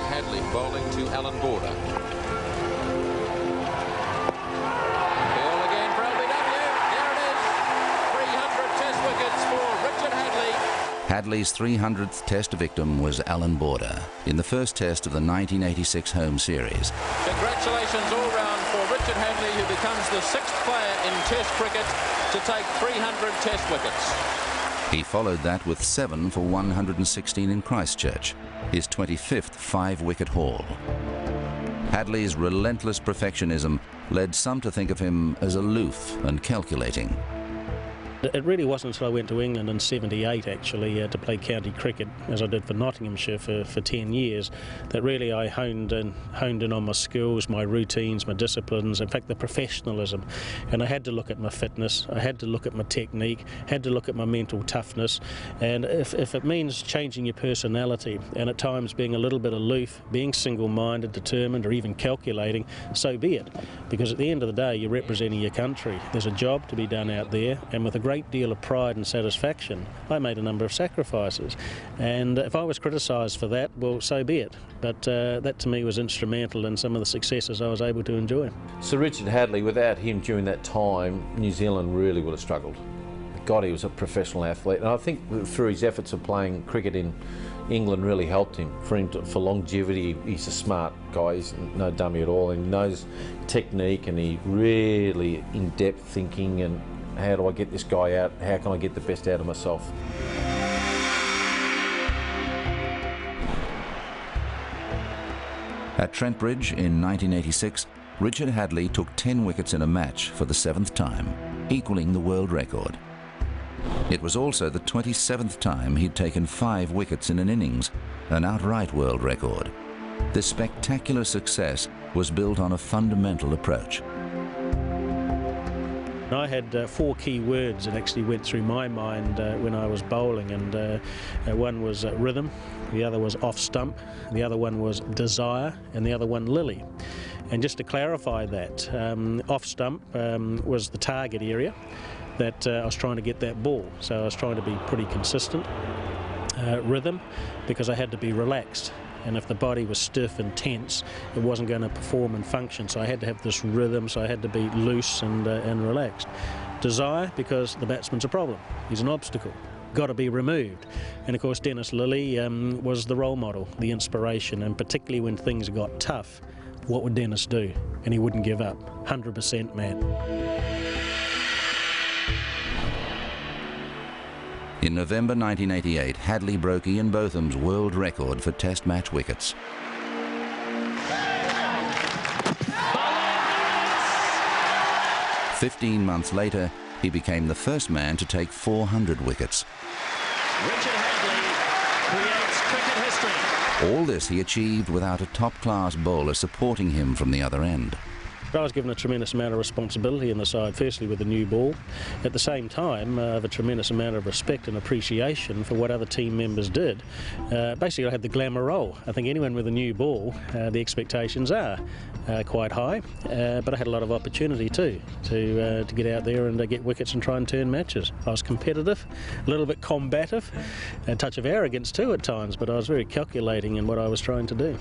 Hadlee bowling to Alan Border. Ball again for LBW. There it is. 300 test wickets for Richard Hadlee. Hadlee's 300th test victim was Alan Border in the first test of the 1986 home series. Congratulations all round for Richard Hadlee, who becomes the 6th player in test cricket to take 300 test wickets. He followed that with 7 for 116 in Christchurch, his 25th 5-wicket haul. Hadlee's relentless perfectionism led some to think of him as aloof and calculating. It really wasn't until I went to England in '78 actually to play county cricket, as I did for Nottinghamshire for 10 years, that really I honed in on my skills, my routines, my disciplines, in fact the professionalism. And I had to look at my fitness, I had to look at my technique, had to look at my mental toughness, and if it means changing your personality and at times being a little bit aloof, being single-minded, determined or even calculating, so be it. Because at the end of the day you're representing your country. There's a job to be done out there, and with a great deal of pride and satisfaction I made a number of sacrifices, and if I was criticised for that, well, so be it, but that to me was instrumental in some of the successes I was able to enjoy. So Richard Hadlee, without him during that time, New Zealand really would have struggled. God, he was a professional athlete, and I think through his efforts of playing cricket in England really helped him. For longevity, he's a smart guy, he's no dummy at all, and he knows technique, and he really in-depth thinking, and how do I get this guy out? How can I get the best out of myself? At Trent Bridge in 1986, Richard Hadlee took 10 wickets in a match for the 7th time, equaling the world record. It was also the 27th time he'd taken 5 wickets in an innings, an outright world record. This spectacular success was built on a fundamental approach. I had 4 key words that actually went through my mind when I was bowling, and one was rhythm, the other was off stump, the other one was desire, and the other one lily. And just to clarify that, off stump was the target area that I was trying to get that ball, so I was trying to be pretty consistent. Rhythm, because I had to be relaxed. And if the body was stiff and tense, it wasn't going to perform and function. So I had to have this rhythm, so I had to be loose and relaxed. Desire, because the batsman's a problem. He's an obstacle. Got to be removed. And of course Dennis Lillee was the role model, the inspiration, and particularly when things got tough, what would Dennis do? And he wouldn't give up. 100% man. In November 1988, Hadlee broke Ian Botham's world record for test match wickets. "15 months later, he became the first man to take 400 wickets. Richard Hadlee creates cricket history. All this he achieved without a top-class bowler supporting him from the other end. I was given a tremendous amount of responsibility in the side, firstly with the new ball. At the same time, I have a tremendous amount of respect and appreciation for what other team members did. Basically, I had the glamour role. I think anyone with a new ball, the expectations are quite high, but I had a lot of opportunity too to get out there and get wickets and try and turn matches. I was competitive, a little bit combative, a touch of arrogance too at times, but I was very calculating in what I was trying to do.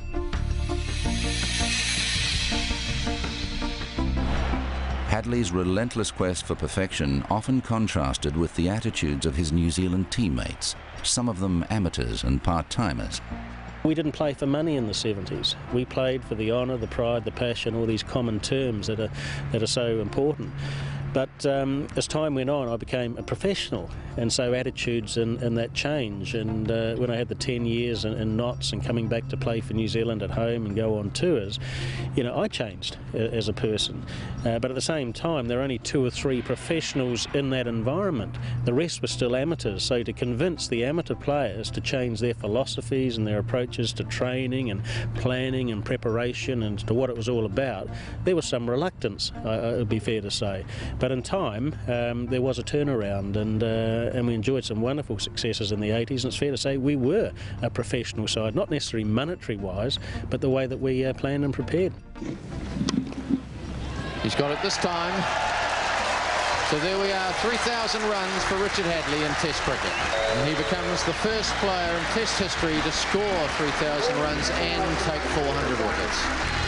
Hadlee's relentless quest for perfection often contrasted with the attitudes of his New Zealand teammates, some of them amateurs and part-timers. We didn't play for money in the 70s. We played for the honour, the pride, the passion, all these common terms that are so important. But as time went on, I became a professional, and so attitudes and that change. And when I had the 10 years in Knots and coming back to play for New Zealand at home and go on tours, you know, I changed as a person. But at the same time, there were only 2 or 3 professionals in that environment. The rest were still amateurs. So to convince the amateur players to change their philosophies and their approaches to training and planning and preparation and to what it was all about, there was some reluctance, it would be fair to say. But in time, there was a turnaround, and we enjoyed some wonderful successes in the 80s, and it's fair to say we were a professional side, not necessarily monetary-wise, but the way that we planned and prepared. He's got it this time. So there we are, 3,000 runs for Richard Hadlee in Test cricket. And he becomes the first player in Test history to score 3,000 runs and take 400 wickets.